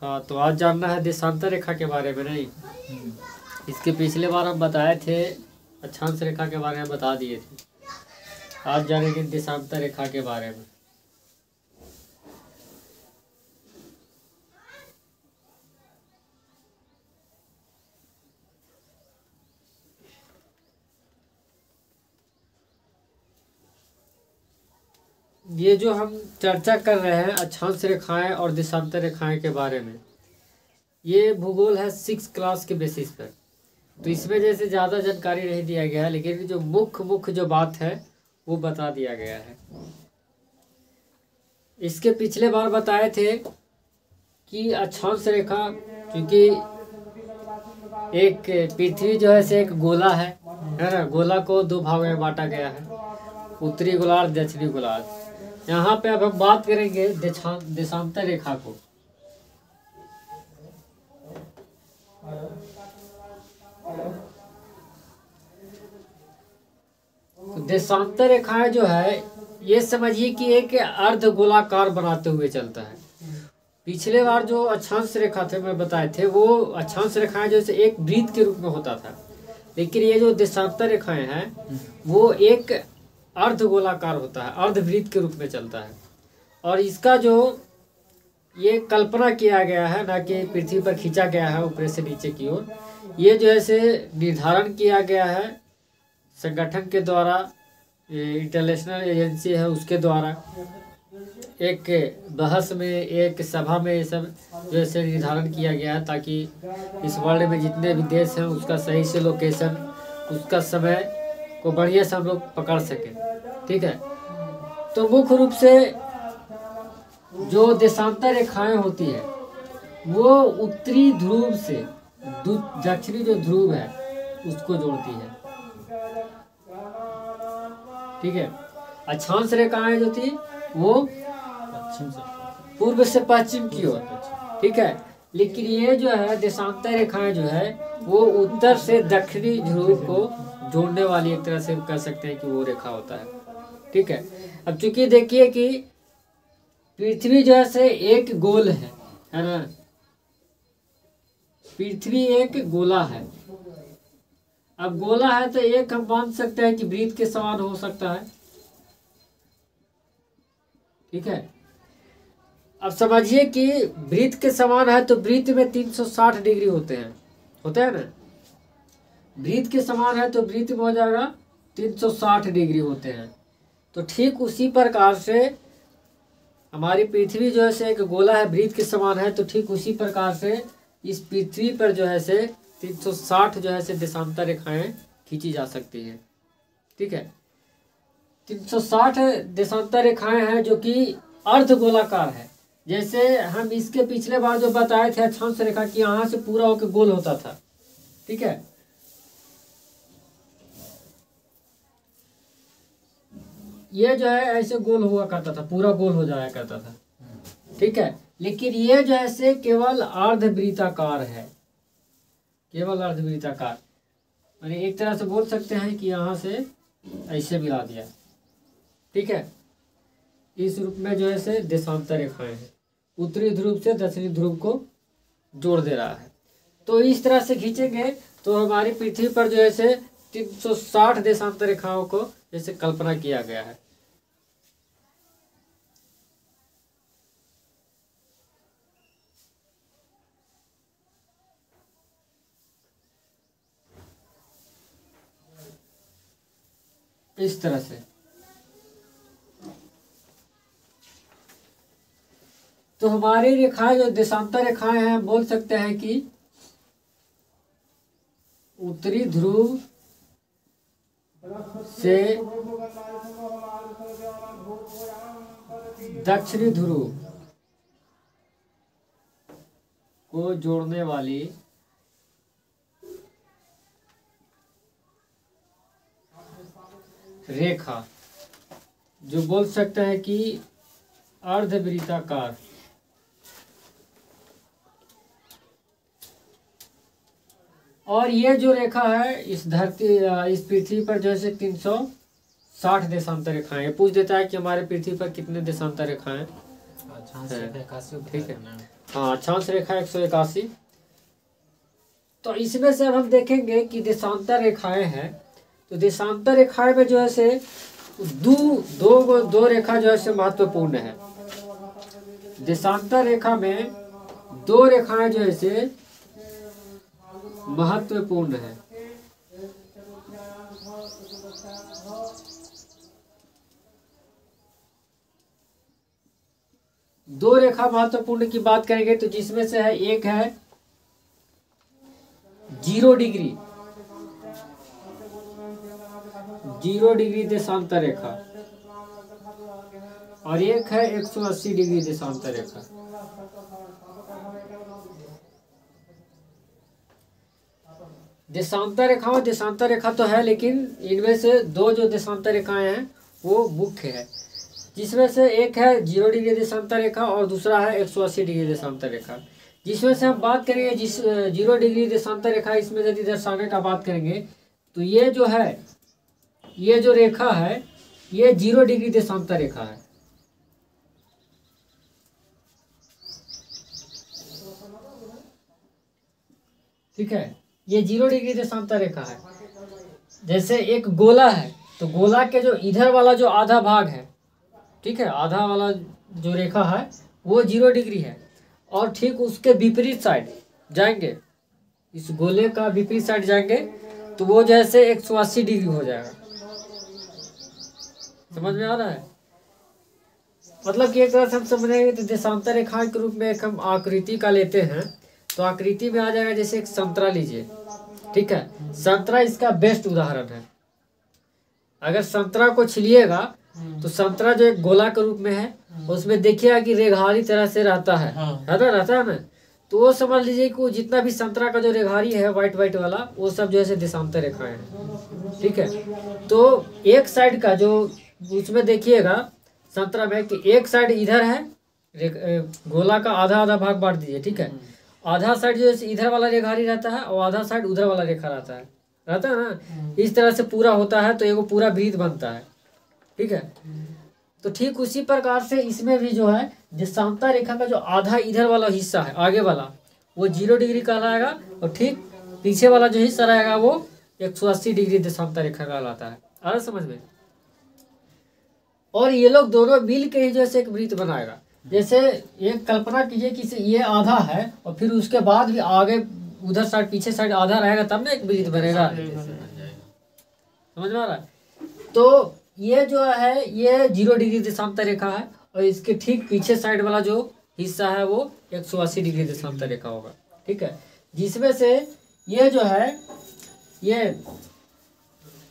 हाँ, तो आज जानना है देशांतर रेखा के बारे में। नहीं, इसके पिछले बार हम बताए थे, अक्षांश रेखा के बारे में बता दिए थे। आज जानेंगे देशांतर रेखा के बारे में। ये जो हम चर्चा कर रहे हैं अक्षांश रेखाएं और देशांतर रेखाएं के बारे में, ये भूगोल है 6 क्लास के बेसिस पर। तो इसमें जैसे ज़्यादा जानकारी नहीं दिया गया है, लेकिन जो मुख्य जो बात है वो बता दिया गया है। इसके पिछले बार बताए थे कि अक्षांश रेखा, क्योंकि एक पृथ्वी जो है से एक गोला है ना। गोला को 2 भाग में बांटा गया है, उत्तरी गोलार्ध, दक्षिणी गोलार्ध। यहाँ पे अब हम बात करेंगे देशांतर रेखा को। तो देशांतर रेखाएं जो है, ये समझिए कि एक अर्ध गोलाकार बनाते हुए चलता है। पिछले बार जो अक्षांश रेखा थे मैं बताए थे, वो अक्षांश रेखाएं जैसे एक वृत्त के रूप में होता था, लेकिन ये जो देशांतर रेखाएं हैं वो एक अर्ध गोलाकार होता है, अर्धवृत्त के रूप में चलता है। और इसका जो ये कल्पना किया गया है, ना कि पृथ्वी पर खींचा गया है ऊपर से नीचे की ओर, ये जो है से निर्धारण किया गया है संगठन के द्वारा, इंटरनेशनल एजेंसी है उसके द्वारा। एक बहस में, एक सभा में ये सब जो है निर्धारण किया गया है, ताकि इस वर्ल्ड में जितने भी देश हैं उसका सही से लोकेशन, उसका समय को बढ़िया से हम लोग पकड़ सकें। ठीक है, तो मुख्य रूप से जो देशांतर रेखाएं होती है वो उत्तरी ध्रुव से दक्षिणी जो ध्रुव है उसको जोड़ती है। ठीक है, अक्षांश रेखाएं जो थी वो पूर्व से पश्चिम की ओर। ठीक है, लेकिन ये जो है देशांतर रेखाएं जो है वो उत्तर से दक्षिणी ध्रुव को जोड़ने वाली, एक तरह से कह सकते हैं कि वो रेखा होता है। ठीक है, अब चूंकि देखिए कि पृथ्वी जो है से एक गोल है ना। पृथ्वी एक गोला है। अब गोला है तो एक हम मान सकते हैं कि वृत्त के समान हो सकता है। ठीक है, अब समझिए कि वृत्त के समान है तो वृत्त में 360 डिग्री होते हैं ना। वृत्त के समान है तो वृत्त में हो जाएगा 360 डिग्री होते हैं। तो ठीक उसी प्रकार से हमारी पृथ्वी जो है से एक गोला है, वृत्त के समान है, तो ठीक उसी प्रकार से इस पृथ्वी पर जो है से 360 जो है से देशांतर रेखाएं खींची जा सकती हैं। ठीक है, 360 देशांतर रेखाएं हैं जो कि अर्ध गोलाकार है। जैसे हम इसके पिछले बार जो बताए थे अक्षांश रेखा की, यहाँ से पूरा होकर गोल होता था। ठीक है, ये जो है ऐसे गोल हुआ करता था, पूरा गोल हो जाया करता था। ठीक है, लेकिन ये जो है से केवल अर्धवृत्ताकार है, केवल अर्धवृत्ताकार। यानी एक तरह से बोल सकते हैं कि यहाँ से ऐसे मिला दिया। ठीक है, इस रूप में जो है से देशांतर रेखाएं हैं, उत्तरी ध्रुव से दक्षिणी ध्रुव को जोड़ दे रहा है। तो इस तरह से खींचेंगे तो हमारी पृथ्वी पर जो है से 360 देशांतर रेखाओं को जैसे कल्पना किया गया है। इस तरह से तो हमारी रेखाएं जो देशांतर रेखाएं हैं, बोल सकते हैं कि उत्तरी ध्रुव से दक्षिणी ध्रुव को जोड़ने वाली रेखा, जो बोल सकते हैं कि अर्धवृत्ताकार। और ये जो रेखा है इस पृथ्वी पर जो है 360 देशांतर रेखाएं। पूछ देता है कि हमारे पृथ्वी पर कितने देशांतर रेखाएं हैं। ठीक है, हाँ, अक्षांश रेखा 181। तो इसमें से अब हम देखेंगे कि देशांतर रेखाएं हैं। तो देशांतर रेखाएं में जो है से दो रेखा जो है से महत्वपूर्ण है। देशांतर रेखा में दो रेखाएं जो है से महत्वपूर्ण है। दो रेखा महत्वपूर्ण की बात करेंगे तो जिसमें से है, एक है 0 डिग्री, 0 डिग्री देशांतर रेखा, और एक है 180 डिग्री देशांतर रेखा। देशांतर रेखा तो है, लेकिन इनमें से दो जो देशांतर रेखाएं हैं वो मुख्य है, जिसमें से एक है 0 डिग्री देशांतर रेखा और दूसरा है 180 डिग्री देशांतर रेखा। जिसमें से हम बात करेंगे, जिस 0 डिग्री देशांतर रेखा, इसमें यदि दर्शाने का बात करेंगे तो ये जो है, ये जो रेखा है ये 0 डिग्री देशांतर रेखा है। ठीक है, ये 0 डिग्री देशांतर रेखा है। जैसे एक गोला है तो गोला के जो इधर वाला जो आधा भाग है, ठीक है, आधा वाला जो रेखा है वो 0 डिग्री है, और ठीक उसके विपरीत साइड जाएंगे, इस गोले का विपरीत साइड जाएंगे तो वो जैसे 180 डिग्री हो जाएगा। समझ में आ रहा है? मतलब कि एक तरह से हम समझेंगे तो देशांतर रेखा के रूप में एक हम आकृति का लेते हैं, तो आकृति में आ जाएगा जैसे एक संतरा लीजिए। ठीक है, संतरा इसका बेस्ट उदाहरण है। अगर संतरा को छिलिएगा तो संतरा जो एक गोला के रूप में है, उसमें देखिएगा कि रेघारी तरह से रहता है, रहता है ना। तो वो समझ लीजिए कि वो जितना भी संतरा का जो रेघारी है व्हाइट व्हाइट वाला, वो सब जो है देशांतर रेखाएं हैं। ठीक है, तो एक साइड का जो उसमें देखिएगा संतरा में कि एक साइड इधर है, गोला का आधा आधा भाग बांट दीजिए। ठीक है, आधा साइड जो है इधर वाला रेघारी रहता है और आधा साइड उधर वाला रेखा रहता है ना। इस तरह से पूरा होता है तो एगो पूरा वृत्त बनता है। ठीक है, तो ठीक उसी प्रकार से इसमें भी जो है देशांतर रेखा का जो आधा इधर वाला हिस्सा है, आगे वाला, वो 0 डिग्री कहलाएगा, और ठीक पीछे वाला जो हिस्सा रहेगा वो 180 डिग्री देशांतर रेखा कहलाता है। आ रहा समझ में? और ये लोग दोनों मिल के ही जैसे एक वृत्त बनाएगा। जैसे एक कल्पना कीजिए कि ये आधा है और फिर उसके बाद भी आगे उधर साइड पीछे साइड आधा रहेगा, तब ना एक वृत्त बनेगा। समझ में आ रहा है? तो ये जो है ये 0 डिग्री देशांतर रेखा है, और इसके ठीक पीछे साइड वाला जो हिस्सा है वो 180 डिग्री देशांतर रेखा होगा। ठीक है, जिसमें से ये जो है ये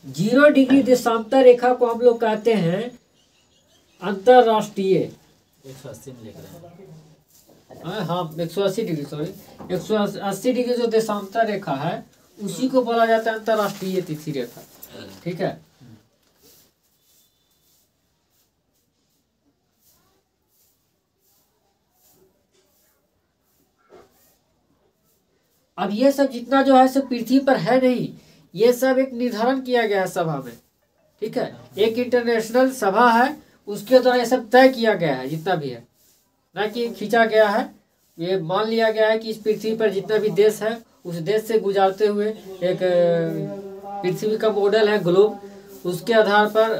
0 डिग्री देशांतर रेखा को हम लोग कहते हैं अंतरराष्ट्रीय। 180 में लिख रहे हैं। हाँ, 180 डिग्री, सॉरी 180 डिग्री जो देशांतर रेखा है उसी को बोला जाता है अंतरराष्ट्रीय तिथि रेखा। ठीक है, अब ये सब जितना जो है सब पृथ्वी पर है नहीं, ये सब एक निर्धारण किया गया है सभा में। ठीक है, एक इंटरनेशनल सभा है, उसके द्वारा ये सब तय किया गया है जितना भी है, ना कि खींचा गया है। ये मान लिया गया है कि इस पृथ्वी पर जितना भी देश है उस देश से गुजारते हुए एक पृथ्वी का मॉडल है ग्लोब, उसके आधार पर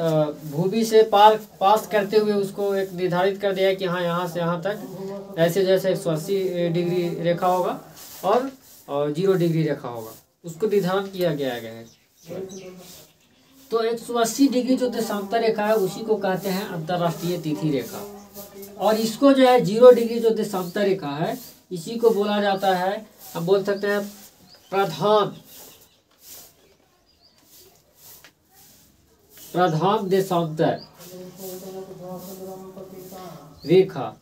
भूमि से पास करते हुए उसको एक निर्धारित कर दिया है कि हाँ यहाँ से यहाँ तक ऐसे जैसे 180 डिग्री रेखा होगा और 0 डिग्री रेखा होगा, उसको निर्धारण किया गया है। तो 180 डिग्री जो देशांतर रेखा है उसी को कहते हैं अंतरराष्ट्रीय तिथि रेखा, और इसको जो है 0 डिग्री जो देशांतर रेखा है इसी को बोला जाता है, हम बोल सकते हैं प्रधान देशांतर रेखा,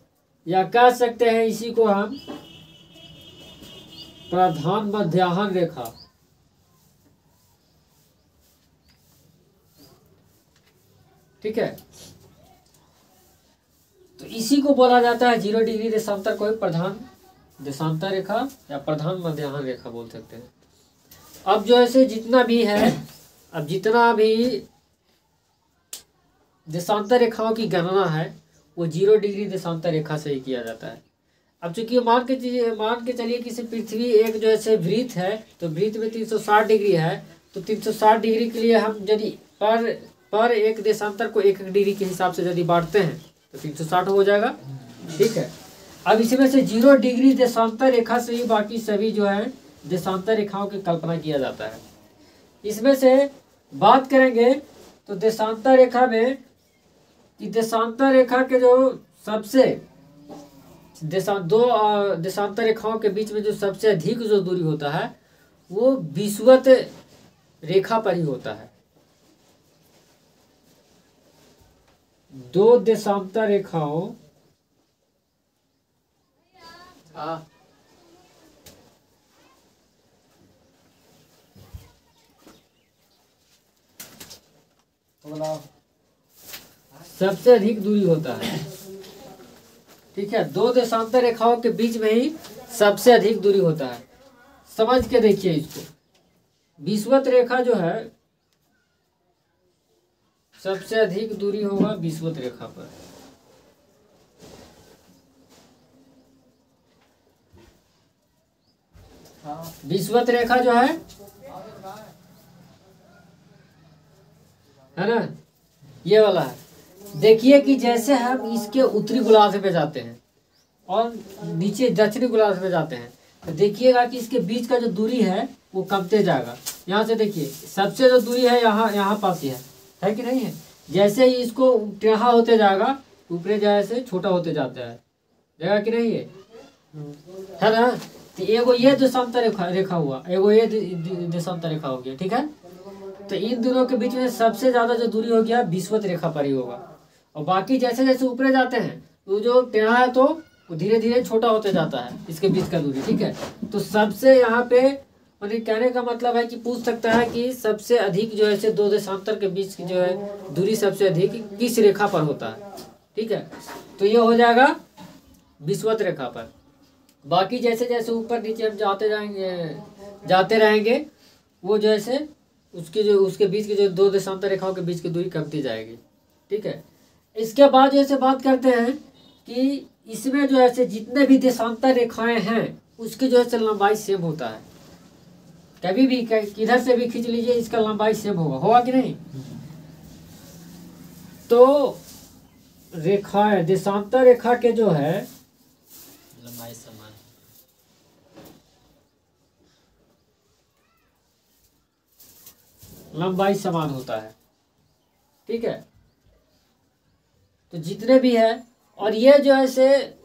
या कह सकते हैं इसी को हम प्रधान मध्याह्न रेखा। ठीक है, तो इसी को बोला जाता है 0 डिग्री देशांतर को प्रधान देशांतर रेखा या प्रधान मध्याह्न रेखा बोल सकते हैं। अब जो ऐसे जितना भी है, अब जितना भी देशांतर रेखाओं की गणना है वो 0 डिग्री देशांतर रेखा से ही किया जाता है। अब चूंकि मान के चलिए किसी पृथ्वी एक जो है वृत्त है, तो वृत्त में 360 डिग्री है, तो 360 डिग्री के लिए हम यदि पर एक देशांतर को 1 डिग्री के हिसाब से यदि बांटते हैं तो 360 हो जाएगा। ठीक है, अब इसमें से 0 डिग्री देशांतर रेखा से ही बाकी सभी जो है देशांतर रेखाओं की कल्पना किया जाता है। इसमें से बात करेंगे तो देशांतर रेखा में कि देशांतर रेखा के जो सबसे दो देशांतर रेखाओं के बीच में जो सबसे अधिक जो दूरी होता है वो विषुवत रेखा पर ही होता है। दो देशांतर रेखाओं सबसे अधिक दूरी होता है। ठीक है, दो देशांतर रेखाओं के बीच में ही सबसे अधिक दूरी होता है। समझ के देखिए इसको, विषुवत रेखा जो है सबसे अधिक दूरी होगा विषुवत रेखा पर। विषुवत रेखा जो है ना, ये वाला है। देखिए कि जैसे हम इसके उत्तरी गोलार्ध पे जाते हैं और नीचे दक्षिणी गोलार्ध पे जाते हैं, तो देखिएगा कि इसके बीच का जो दूरी है वो कमते जाएगा। यहाँ से देखिए सबसे जो दूरी है यहाँ पास ही है कि नहीं है। जैसे ही इसको टेढ़ा होते जाएगा ऊपरे जैसे छोटा होते जाता है, जगह कि नहीं है ना। तो एगो ये देशांतर रेखा हुआ, एगो ये देशांतर रेखा हो गया। ठीक है, तो इन दोनों के बीच में सबसे ज्यादा जो दूरी हो गया विषुवत रेखा पर ही होगा, और बाकी जैसे जैसे ऊपर जाते हैं तो जो टेढ़ा है तो धीरे धीरे छोटा होते जाता है इसके बीच का दूरी। ठीक है, तो सबसे यहाँ पे मतलब कहने का मतलब है कि पूछ सकता है कि सबसे अधिक जो है दो देशांतर के बीच की जो है दूरी सबसे अधिक किस रेखा पर होता है। ठीक है, तो ये हो जाएगा विषुवत रेखा पर। बाकी जैसे जैसे ऊपर नीचे हम जाते रहेंगे वो जैसे उसके बीच की जो दो देशांतर रेखाओं के बीच की दूरी कमती जाएगी। ठीक है, इसके बाद जैसे बात करते हैं कि इसमें जो है जितने भी देशांतर रेखाएं हैं उसकी जो है लंबाई सेम होता है। कभी भी किधर से भी खींच लीजिए इसका लंबाई सेम होगा कि नहीं। तो रेखाएं देशांतर रेखा के जो है लंबाई समान, लंबाई समान होता है। ठीक है, तो जितने भी है, और ये जो है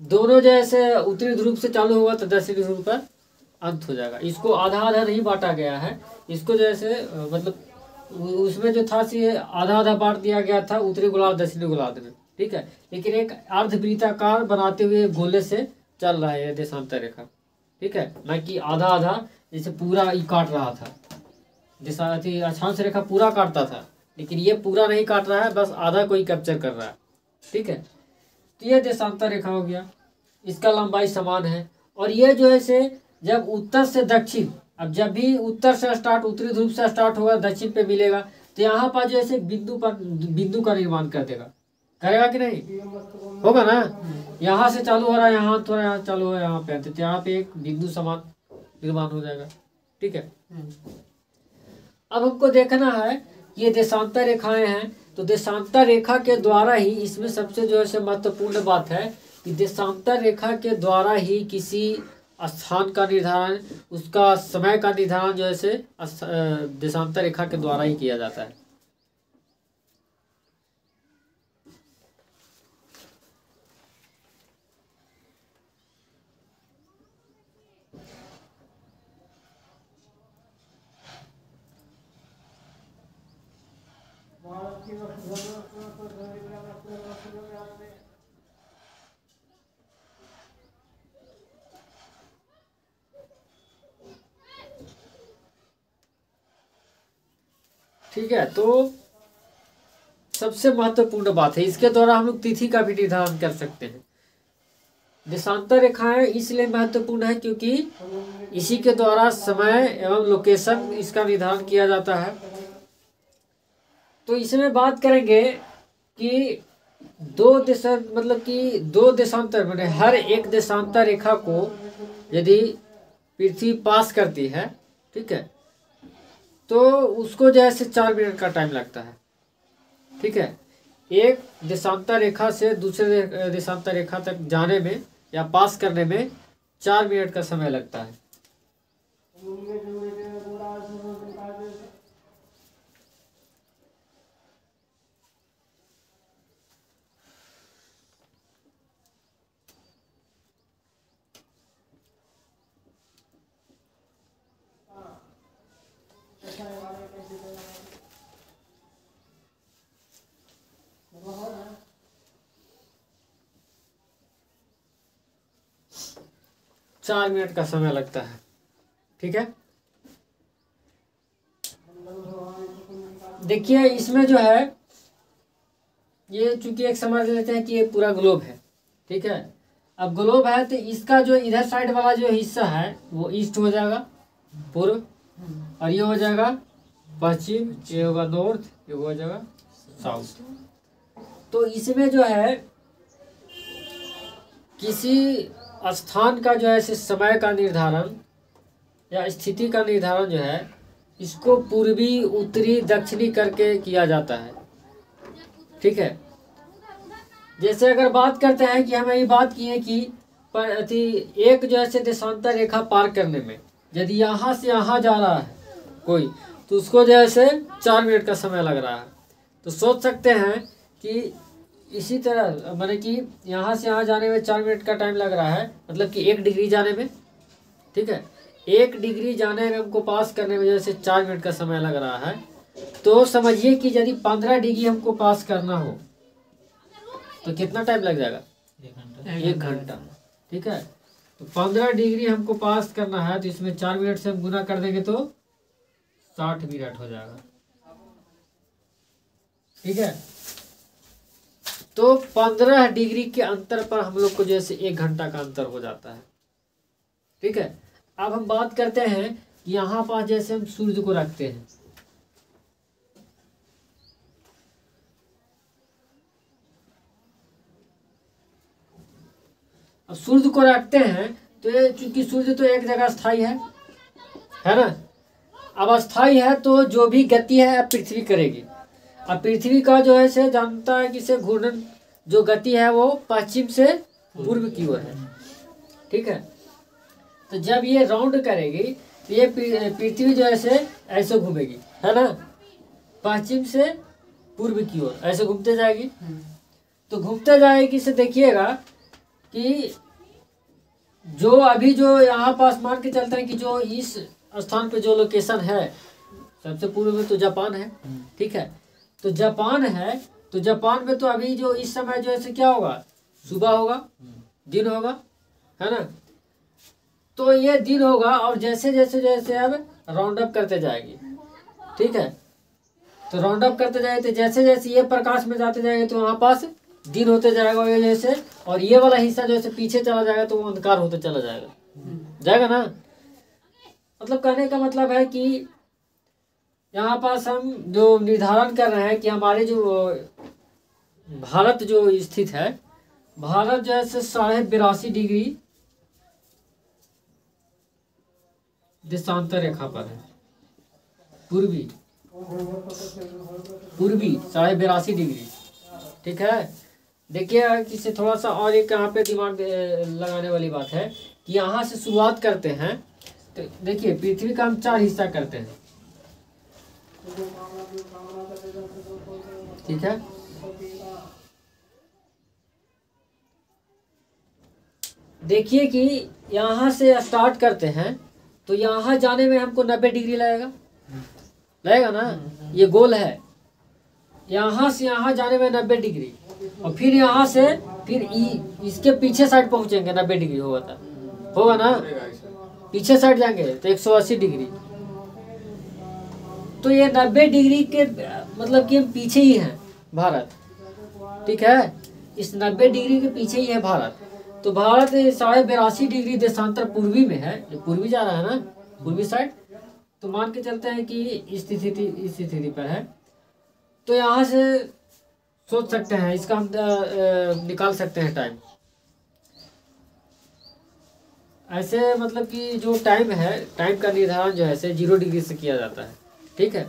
दोनों जैसे उत्तरी ध्रुव से चालू होगा तो दक्षिणी ध्रुव पर अंत हो जाएगा। इसको आधा आधा नहीं बांटा गया है, इसको जैसे मतलब उसमें जो था आधा आधा बांट दिया गया था उत्तरी गोलार्ध दक्षिणी गोलार्ध में। ठीक है, लेकिन एक अर्धवृत्ताकार बनाते हुए गोले से चल रहा है ये देशांतर रेखा। ठीक है, ना कि आधा आधा जैसे पूरा काट रहा था, जैसा अक्षांश रेखा पूरा काटता था, लेकिन ये पूरा नहीं काट रहा है, बस आधा को ही कैप्चर कर रहा है। ठीक है, तो ये देशांतर रेखा हो गया, इसका लंबाई समान है। और ये जो है जब उत्तर से दक्षिण, अब जब भी उत्तर से स्टार्ट उत्तरी ध्रुव से स्टार्ट होगा दक्षिण पे मिलेगा, तो यहाँ पर जो है बिंदु का निर्माण कर देगा, करेगा कि नहीं, होगा ना। यहाँ से चालू हो रहा है, यहाँ थोड़ा यहाँ चालू हो रहा है, यहाँ पे तो यहाँ पे एक बिंदु समान निर्माण हो जाएगा। ठीक है, अब हमको देखना है ये देशांतर रेखाएं हैं, तो देशांतर रेखा के द्वारा ही इसमें सबसे जो है महत्वपूर्ण बात है कि देशांतर रेखा के द्वारा ही किसी स्थान का निर्धारण, उसका समय का निर्धारण जो है देशांतर रेखा के द्वारा ही किया जाता है। ठीक है, तो सबसे महत्वपूर्ण बात है, इसके द्वारा हम लोग तिथि का भी निर्धारण कर सकते हैं। देशांतर रेखाएं इसलिए महत्वपूर्ण है क्योंकि इसी के द्वारा समय एवं लोकेशन इसका निर्धारण किया जाता है। तो इसमें बात करेंगे कि दो दिशा मतलब कि दो देशांतर मैंने हर एक देशांतर रेखा को यदि पृथ्वी पास करती है, ठीक है, तो उसको जैसे 4 मिनट का टाइम लगता है। ठीक है, एक देशांतर रेखा से दूसरे देशांतर रेखा तक जाने में या पास करने में 4 मिनट का समय लगता है। चार मिनट का समय लगता है। ठीक है, देखिए इसमें जो है ये चूंकि एक समझ लेते हैं कि ये पूरा ग्लोब है। ठीक है, अब ग्लोब है तो इसका जो इधर साइड वाला जो हिस्सा है वो ईस्ट हो जाएगा, पूर्व, और ये हो जाएगा पश्चिम, ये होगा नॉर्थ, ये हो जाएगा साउथ। तो इसमें जो है किसी स्थान का जो है समय का निर्धारण या स्थिति का निर्धारण जो है इसको पूर्वी, उत्तरी, दक्षिणी करके किया जाता है। ठीक है, जैसे अगर बात करते हैं कि हमें ये बात की है कि एक जो है देशांतर रेखा पार करने में यदि यहाँ से यहाँ जा रहा है कोई, तो उसको जो है 4 मिनट का समय लग रहा है। तो सोच सकते हैं कि इसी तरह मैंने कि यहाँ से यहाँ जाने में 4 मिनट का टाइम लग रहा है, मतलब कि 1 डिग्री जाने में। ठीक है, 1 डिग्री जाने में हमको पास करने में जैसे 4 मिनट का समय लग रहा है, तो समझिए कि यदि 15 डिग्री हमको पास करना हो तो कितना टाइम लग जाएगा? 1 घंटा। ठीक है, तो 15 डिग्री हमको पास करना है तो इसमें 4 मिनट से हम गुना कर देंगे तो 60 मिनट हो जाएगा। ठीक है, तो 15 डिग्री के अंतर पर हम लोग को जैसे 1 घंटा का अंतर हो जाता है। ठीक है, अब हम बात करते हैं कि यहाँ पास जैसे हम सूर्य को रखते हैं, अब सूर्य को रखते हैं तो ये चूंकि सूर्य तो एक जगह स्थायी है ना। अब स्थायी है तो जो भी गति है पृथ्वी करेगी। अब पृथ्वी का जो है से जानता है कि से घूर्णन जो गति है वो पश्चिम से पूर्व की ओर है। ठीक है, तो जब ये राउंड करेगी तो ये पृथ्वी जो है से ऐसे घूमेगी, है ना, पश्चिम से पूर्व की ओर ऐसे घूमते जाएगी। तो घूमते जाएगी से देखिएगा कि जो अभी जो यहाँ पास मान के चलते हैं कि जो इस स्थान पे जो लोकेशन है सबसे पूर्व में तो जापान है। ठीक है, तो जापान है, तो जापान में तो अभी जो इस समय जो है क्या होगा, सुबह होगा, दिन होगा, है ना। तो ये दिन होगा और जैसे जैसे जैसे अब राउंड अप करते जाएगी। ठीक है, तो राउंड अप करते जाएंगे तो जैसे जैसे ये प्रकाश में जाते जाएंगे तो वहाँ पास दिन होते जाएगा जैसे, और ये वाला हिस्सा जैसे पीछे चला जाएगा तो वो अंधकार होते चला जाएगा ना। मतलब कहने का मतलब है कि यहाँ पास हम जो निर्धारण कर रहे हैं कि हमारे जो भारत जो स्थित है, भारत जो है 82.5 डिग्री देशांतर रेखा पर है, पूर्वी 82.5 डिग्री। ठीक है, देखिए इससे थोड़ा सा और एक यहाँ पे दिमाग लगाने वाली बात है कि यहाँ से शुरुआत करते हैं तो देखिए पृथ्वी का हम 4 हिस्सा करते हैं। ठीक है, देखिए कि यहाँ से स्टार्ट करते हैं तो यहाँ जाने में हमको 90 डिग्री लगेगा ना, ये गोल है। यहाँ से यहाँ जाने में 90 डिग्री और फिर यहाँ से फिर इसके पीछे साइड पहुँचेंगे 90 डिग्री होगा ना, पीछे साइड जाएंगे तो 180 डिग्री। तो ये 90 डिग्री के मतलब कि हम पीछे ही हैं भारत। ठीक है, इस 90 डिग्री के पीछे ही है भारत। तो भारत 82.5 डिग्री देशांतर पूर्वी में है, ये पूर्वी जा रहा है ना, पूर्वी साइड। तो मान के चलते हैं कि इस स्थिति पर है। तो यहाँ से सोच सकते हैं, इसका हम निकाल सकते हैं टाइम। ऐसे मतलब कि जो टाइम है, टाइम का निर्धारण जो है 0 डिग्री से किया जाता है। ठीक है,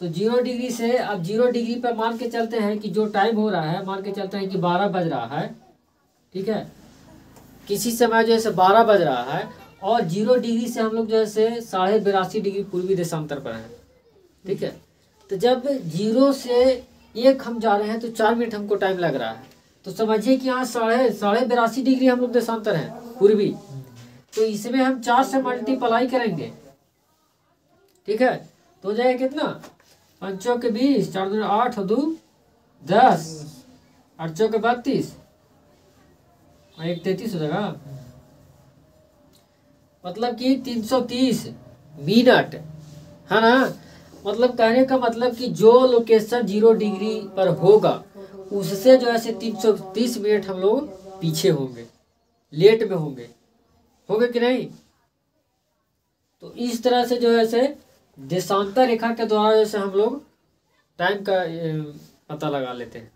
तो 0 डिग्री से, अब 0 डिग्री पर मान के चलते हैं कि जो टाइम हो रहा है, मान के चलते हैं कि 12 बज रहा है। ठीक है, किसी समय जो है 12 बज रहा है और 0 डिग्री से हम लोग जो है 82.5 डिग्री पूर्वी देशांतर पर हैं। ठीक है, तो जब 0 से 1 हम जा रहे हैं तो 4 मिनट हमको टाइम लग रहा है। तो समझिए कि यहाँ 82.5 डिग्री हम लोग देशांतर हैं पूर्वी, तो इसमें हम 4 से मल्टीप्लाई करेंगे। ठीक है, तो हो जाएगा कितना, 5 चौके 20, 4 दूनी 8 और 2 10, 8 चौके 32 और 1 33 हो जाएगा। मतलब कि 330 मिनट है ना। मतलब कहने का मतलब कि जो लोकेशन 0 डिग्री पर होगा उससे जो है 330 मिनट हम लोग पीछे होंगे, लेट में होंगे कि नहीं। तो इस तरह से जो है देशांतर रेखा के द्वारा जैसे हम लोग टाइम का पता लगा लेते हैं।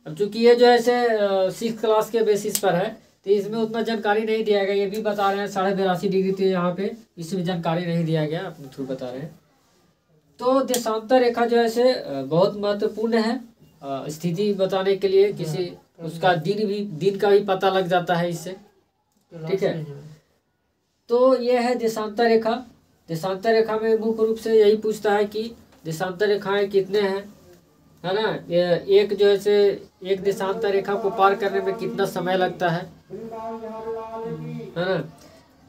अब चूंकि ये जो है 6th क्लास के बेसिस पर है तो इसमें उतना जानकारी नहीं दिया गया। ये भी बता रहे हैं 82.5 डिग्री थे यहाँ पे, इसमें जानकारी नहीं दिया गया, अपने थ्रू बता रहे हैं। तो देशांतर रेखा जो है बहुत महत्वपूर्ण है स्थिति बताने के लिए। किसी उसका दिन का भी पता लग जाता है इससे। ठीक है, तो ये है देशांतर रेखा। देशांतर रेखा में मुख्य रूप से यही पूछता है कि देशांतर रेखाएं कितने हैं, है ना। एक जो है एक देशांतर रेखा को पार करने में कितना समय लगता है ना,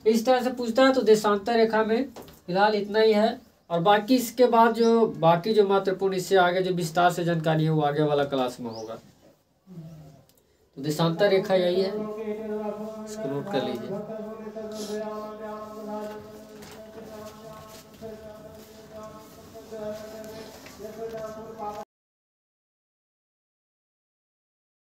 इस तरह से पूछता है। तो देशांतर रेखा में फिलहाल इतना ही है, और बाकी इसके बाद जो बाकी जो महत्वपूर्ण, इससे आगे जो विस्तार से जानकारी है वो आगे वाला क्लास में होगा। तो देशांतर रेखा यही है, इसको नोट कर लीजिए।